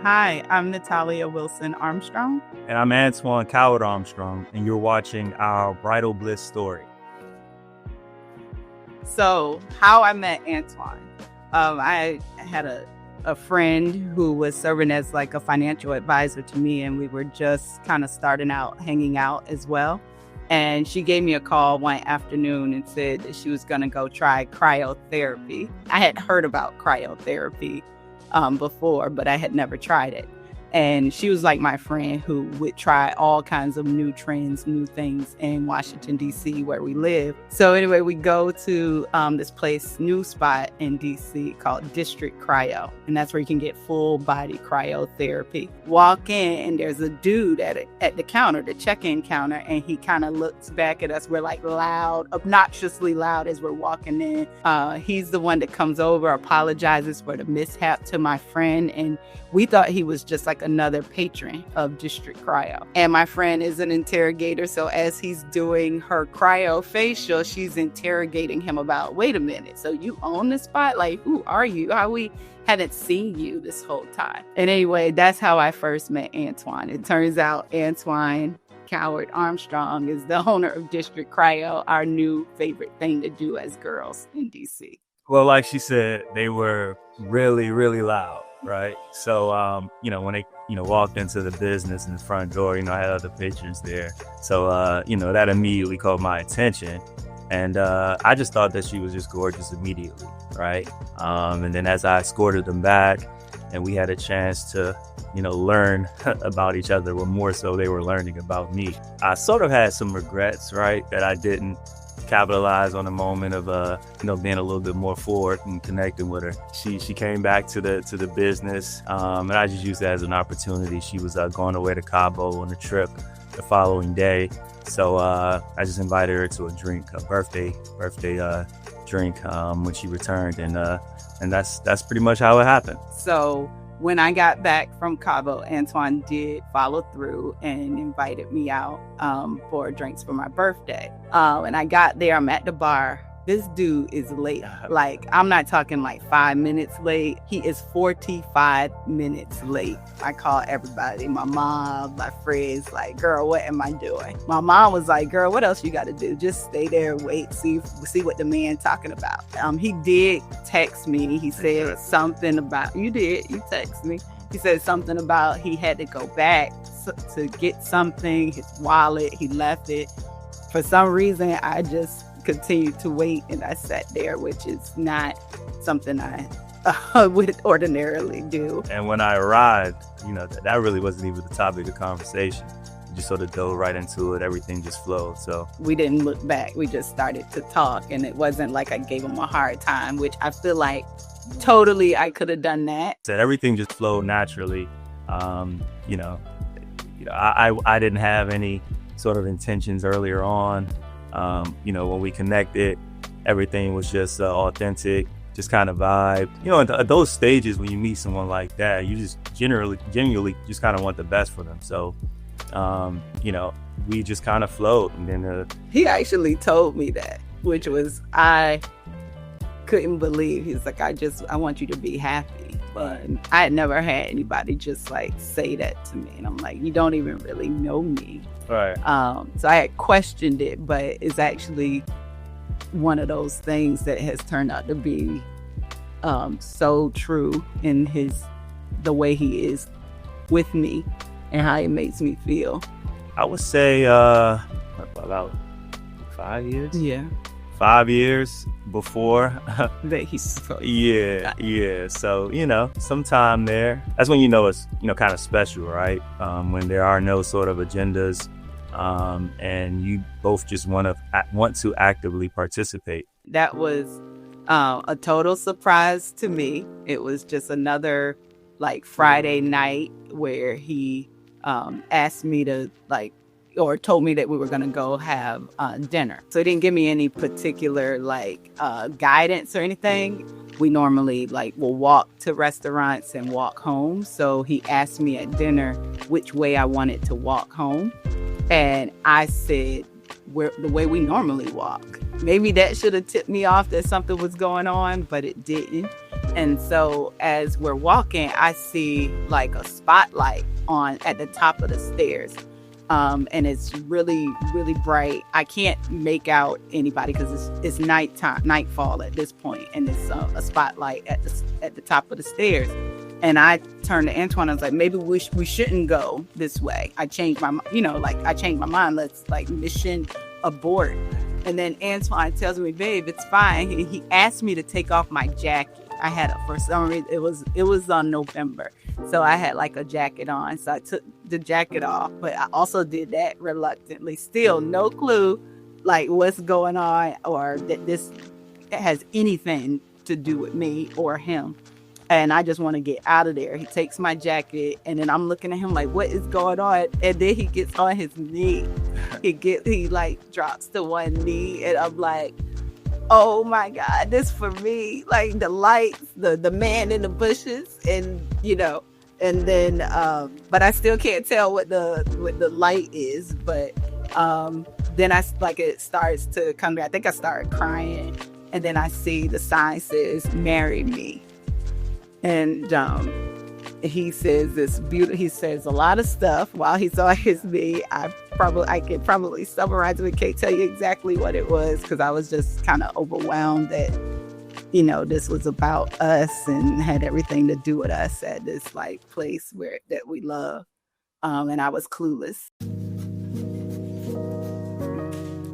Hi, I'm Natalia Wilson Armstrong. And I'm Antwain Coward Armstrong, and you're watching our Bridal Bliss story. So, how I met Antwain. I had a friend who was serving as like a financial advisor to me, and we were just kind of starting out, hanging out as well. And she gave me a call one afternoon and said that she was going to go try cryotherapy. I had heard about cryotherapy before, but I had never tried it. And she was like my friend who would try all kinds of new trends, new things in Washington, D.C., where we live. So anyway, we go to this place, new spot in D.C. called District Cryo. And that's where you can get full body cryotherapy. Walk in and there's a dude at the counter, the check-in counter, and he kind of looks back at us. We're like loud, obnoxiously loud as we're walking in. He's the one that comes over, apologizes for the mishap to my friend. And we thought he was just like another patron of District Cryo. And my friend is an interrogator. So as he's doing her cryo facial, she's interrogating him about, wait a minute, so you own the spot? Like, who are you? How we hadn't seen you this whole time. And anyway, that's how I first met Antwain. It turns out Antwain Coward Armstrong is the owner of District Cryo, our new favorite thing to do as girls in DC. Well, like she said, they were really, really loud, right? So, when they, walked into the business in the front door, I had other patrons there. So, that immediately caught my attention. And I just thought that she was just gorgeous immediately, right? And then as I escorted them back and we had a chance to, learn about each other, well, more so they were learning about me. I sort of had some regrets, right, that I didn't capitalize on the moment of being a little bit more forward and connecting with her. She came back to the business, and I just used that as an opportunity. She was going away to Cabo on a trip the following day, so I just invited her to a drink, a birthday drink when she returned, and that's pretty much how it happened. So when I got back from Cabo, Antwain did follow through and invited me out for drinks for my birthday. And I got there, I'm at the bar. This dude is late. Like, I'm not talking like 5 minutes late. He is 45 minutes late. I call everybody, my mom, my friends, like, girl, what am I doing? My mom was like, girl, what else you got to do? Just stay there, wait, see what the man talking about. He did text me. He said something about, you text me. He said something about he had to go back to get something, his wallet, he left it. For some reason, I just continued to wait, and I sat there, which is not something I would ordinarily do. And when I arrived, that really wasn't even the topic of conversation. We just sort of dove right into it. Everything just flowed. So we didn't look back. We just started to talk, and it wasn't like I gave him a hard time, which I feel like totally I could have done that. So everything just flowed naturally. I didn't have any sort of intentions earlier on. When we connected, everything was just authentic, just kind of vibe. At those stages when you meet someone like that, you just genuinely just kind of want the best for them. So, we just kind of flowed. And then he actually told me that, which was, I couldn't believe. He's like, I want you to be happy. But I had never had anybody just like say that to me. And I'm like, you don't even really know me. Right. So I had questioned it, but it's actually one of those things that has turned out to be so true in the way he is with me and how it makes me feel. I would say about 5 years. Yeah. 5 years before that he's yeah. So sometime there, that's when it's kind of special, right? When there are no sort of agendas, and you both just want to actively participate. That was a total surprise to me. It was just another like Friday night where he asked me to or told me that we were going to go have dinner. So he didn't give me any particular guidance or anything. We normally will walk to restaurants and walk home. So he asked me at dinner which way I wanted to walk home. And I said, the way we normally walk. Maybe that should have tipped me off that something was going on, but it didn't. And so as we're walking, I see like a spotlight on at the top of the stairs. And it's really, really bright. I can't make out anybody because it's nighttime, nightfall at this point, and it's a spotlight at the top of the stairs. And I turned to Antwain. I was like, maybe we shouldn't go this way. I changed my mind. Let's like mission abort. And then Antwain tells me, babe, it's fine. He asked me to take off my jacket. I had for some reason it was on November, so I had like a jacket on. So I took the jacket off, but I also did that reluctantly. Still, no clue like what's going on or that this has anything to do with me or him. And I just want to get out of there. He takes my jacket, and then I'm looking at him like, what is going on? And then he gets on his knee. He like drops to one knee, and I'm like, oh my God, this for me. Like the lights, the man in the bushes, and and then but I still can't tell what the light is. But then it starts to come back. I think I started crying, and then I see the sign says "Marry Me." And he says he says a lot of stuff while he's on his knee. I could probably summarize it. Can't tell you exactly what it was because I was just kind of overwhelmed that this was about us and had everything to do with us at this like place that we love. And I was clueless.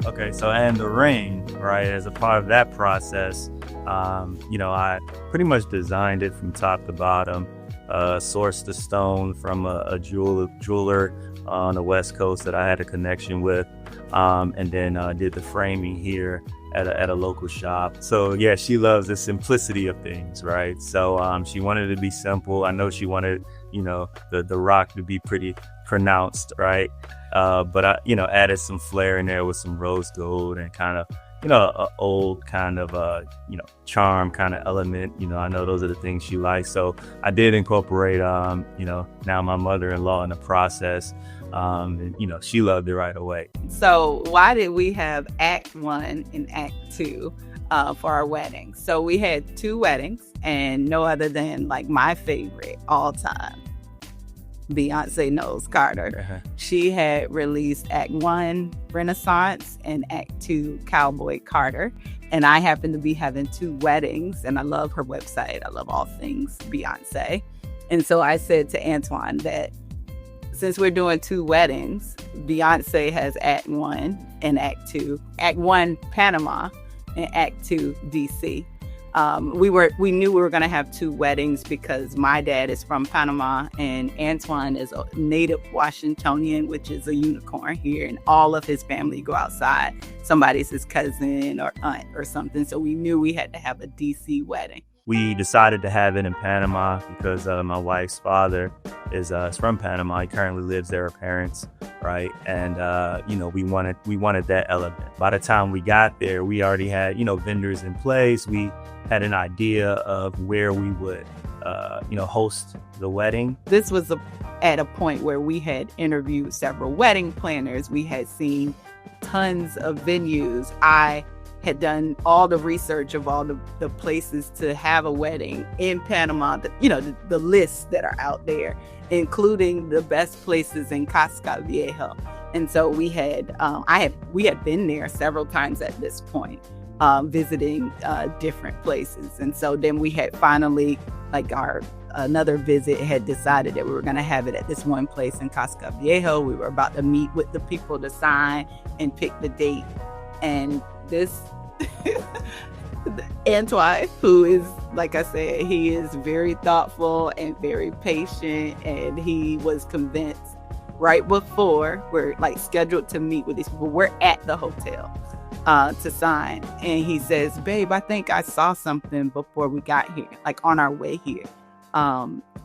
Okay, so and the ring, right, as a part of that process, I pretty much designed it from top to bottom, sourced the stone from a jeweler on the West Coast that I had a connection with, and then did the framing here at a local shop. So yeah, she loves the simplicity of things, right? So she wanted it to be simple. I know she wanted, the rock to be pretty pronounced, right? But I, added some flair in there with some rose gold and kind of, a old kind of, charm kind of element. I know those are the things she likes. So I did incorporate, now my mother-in-law in the process. And, she loved it right away. So why did we have Act 1 and Act 2 for our wedding? So we had 2 weddings, and no other than like my favorite all time, Beyoncé Knowles Carter. Uh-huh. She had released Act 1 Renaissance and Act 2 Cowboy Carter. And I happen to be having 2 weddings, and I love her website. I love all things Beyoncé. And so I said to Antwain that since we're doing 2 weddings, Beyoncé has Act 1 and Act 2. Act 1 Panama and Act 2 D.C. We knew we were going to have 2 weddings because my dad is from Panama and Antwain is a native Washingtonian, which is a unicorn here, and all of his family go outside. Somebody's his cousin or aunt or something. So we knew we had to have a DC wedding. We decided to have it in Panama because my wife's father is from Panama. He currently lives there, her parents, right? And we wanted that element. By the time we got there, we already had vendors in place. We had an idea of where we would host the wedding. This was at a point where we had interviewed several wedding planners. We had seen tons of venues. I had done all the research of all the places to have a wedding in Panama, the lists that are out there, including the best places in Casca Viejo. And so we had been there several times at this point, visiting different places. And so then we had finally, another visit had decided that we were going to have it at this one place in Casca Viejo. We were about to meet with the people to sign and pick the date. And this Antwain, who is, like I said, he is very thoughtful and very patient, and he was convinced right before we're scheduled to meet with these people. We're at the hotel to sign, and he says, babe, I think I saw something before we got here, on our way here.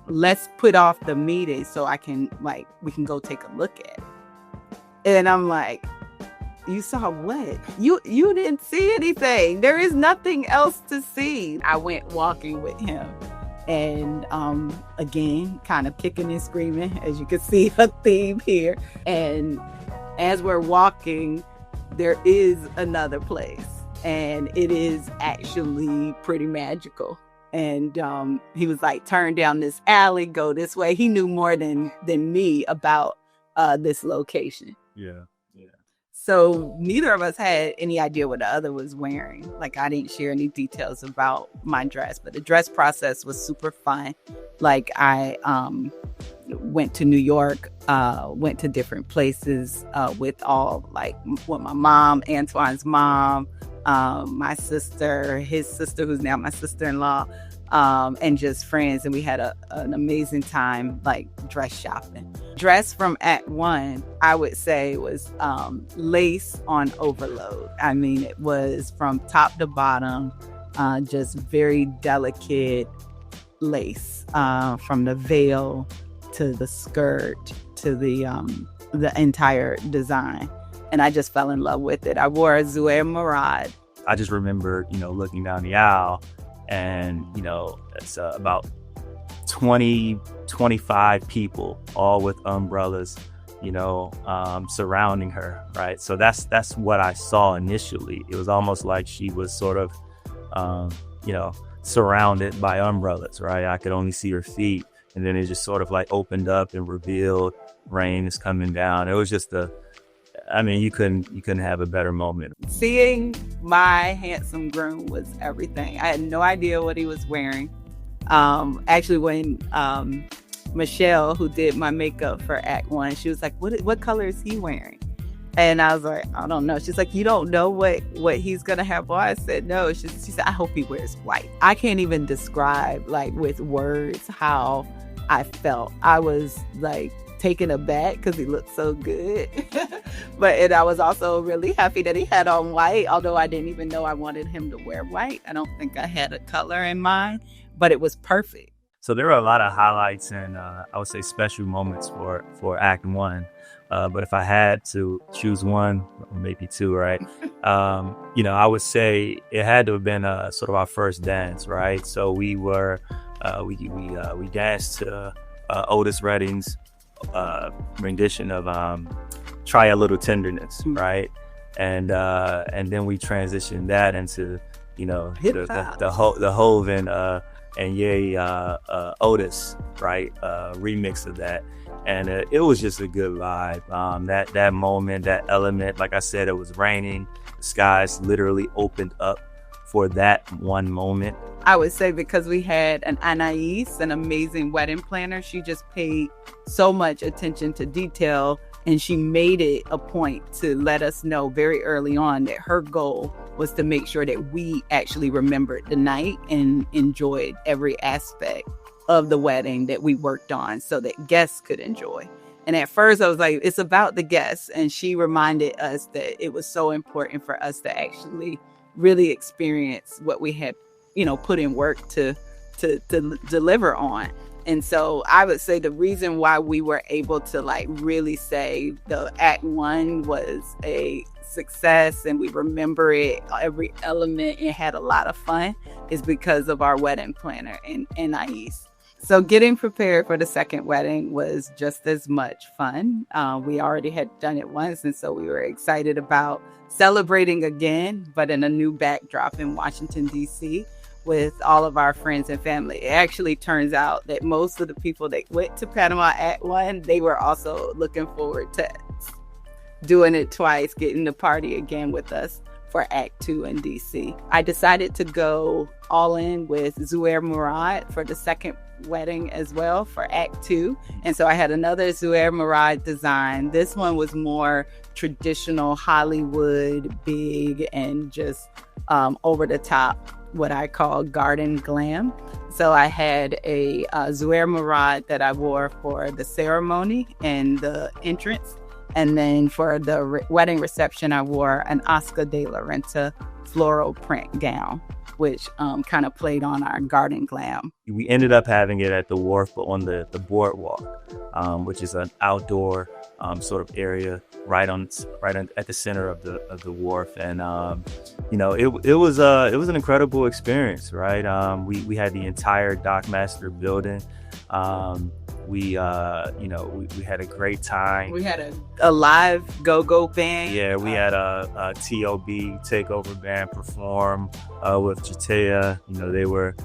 Let's put off the meeting so we can go take a look at it. And I'm like, you saw what? You didn't see anything. There is nothing else to see. I went walking with him, and again, kind of kicking and screaming, as you can see a theme here. And as we're walking, there is another place, and it is actually pretty magical. And he was like, turn down this alley, go this way. He knew more than me about this location. Yeah. So neither of us had any idea what the other was wearing. Like, I didn't share any details about my dress, but the dress process was super fun. Like, I went to New York, went to different places with my mom, Antwain's mom, my sister, his sister, who's now my sister-in-law, and just friends. And we had an amazing time, like, dress shopping. Dress from Act One, I would say, was lace on overload. I mean, it was from top to bottom, just very delicate lace, from the veil to the skirt to the entire design. And I just fell in love with it. I wore a Zuhair Murad. I just remember, looking down the aisle, and, it's about 20, 25 people, all with umbrellas, surrounding her, right? So that's what I saw initially. It was almost like she was sort of, surrounded by umbrellas, right? I could only see her feet, and then it just sort of like opened up and revealed rain is coming down. It was just you couldn't have a better moment. Seeing my handsome groom was everything. I had no idea what he was wearing. Actually, when Michelle, who did my makeup for Act One, she was like, what color is he wearing? And I was like, I don't know. She's like, you don't know what he's gonna have on? I said, no. She said, I hope he wears white. I can't even describe, like, with words how I felt. I was like taken aback because he looked so good. And I was also really happy that he had on white, although I didn't even know I wanted him to wear white. I don't think I had a color in mind, but it was perfect. So there were a lot of highlights and I would say special moments for Act One. But if I had to choose one, maybe two, right? I would say it had to have been sort of our first dance, right? So we were we danced to Otis Redding's rendition of Try a Little Tenderness, right? And then we transitioned that into the Hove and Ye Otis, right? Remix of that. And it was just a good vibe. That moment, that element, like I said, it was raining. The skies literally opened up for that one moment. I would say because we had an Anais, an amazing wedding planner, she just paid so much attention to detail, and she made it a point to let us know very early on that her goal was to make sure that we actually remembered the night and enjoyed every aspect of the wedding that we worked on so that guests could enjoy. And at first I was like, it's about the guests. And she reminded us that it was so important for us to actually really experience what we had, put in work to deliver on. And so I would say the reason why we were able to really say the Act One was a success and we remember it, every element, and had a lot of fun is because of our wedding planner and Anais. So getting prepared for the second wedding was just as much fun. We already had done it once, and so we were excited about celebrating again, but in a new backdrop in Washington, D.C. with all of our friends and family. It actually turns out that most of the people that went to Panama Act One, they were also looking forward to doing it twice, getting to party again with us for Act Two in D.C. I decided to go all in with Zuhair Murad for the second wedding as well for Act Two. And so I had another Zuhair Murad design. This one was more traditional Hollywood, big and just over the top, what I call garden glam. So I had a Zuhair Murad that I wore for the ceremony and the entrance. And then for the wedding reception, I wore an Oscar de la Renta floral print gown, which kind of played on our garden glam. We ended up having it at the wharf, but on the boardwalk, which is an outdoor sort of area right at the center of the wharf. And it was an incredible experience, right? We had the entire Dockmaster building. We had a great time. We had a live go-go band. Yeah, we had a TOB takeover band perform with Jatea. They were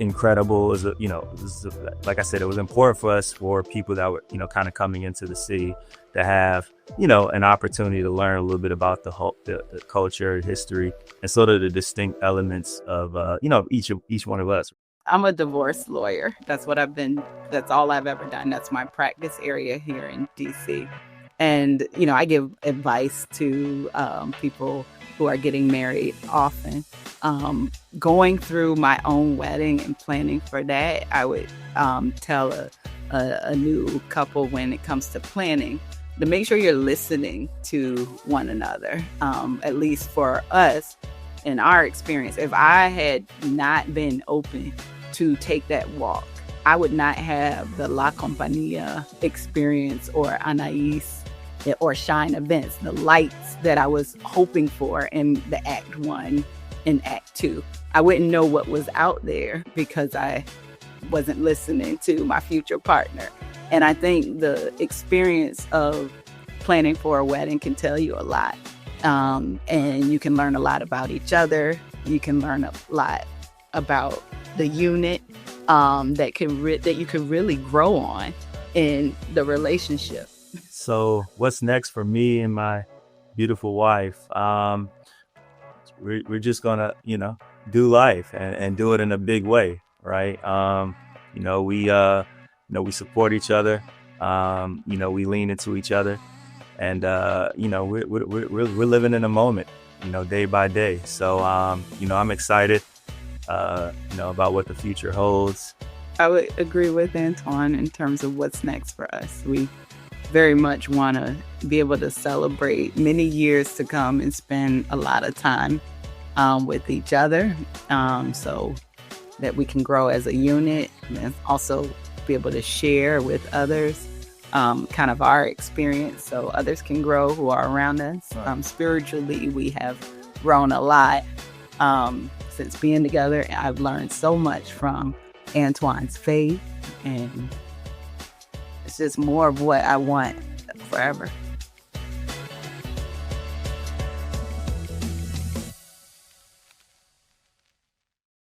incredible. It was, like I said, it was important for us, for people that were, kind of coming into the city, to have, an opportunity to learn a little bit about the culture, history, and sort of the distinct elements of, each one of us. I'm a divorce lawyer. That's all I've ever done. That's my practice area here in DC. And, I give advice to people who are getting married often. Going through my own wedding and planning for that, I would tell a new couple, when it comes to planning, to make sure you're listening to one another. At least for us, in our experience, if I had not been open to take that walk, I would not have the La Compañía experience or Anais or Shine events, the lights that I was hoping for in the Act 1 and Act 2. I wouldn't know what was out there because I wasn't listening to my future partner. And I think the experience of planning for a wedding can tell you a lot. And you can learn a lot about each other. You can learn a lot about the unit that you can really grow on in the relationship. So what's next for me and my beautiful wife? We're just gonna, do life and do it in a big way, right? We support each other. We lean into each other, and we're living in a moment, day by day. So I'm excited, about what the future holds. I would agree with Antwain in terms of what's next for us. We very much want to be able to celebrate many years to come and spend a lot of time with each other, so that we can grow as a unit, and also be able to share with others kind of our experience, so others can grow who are around us. Spiritually, we have grown a lot since being together. I've learned so much from Antwain's faith, and it's just more of what I want forever.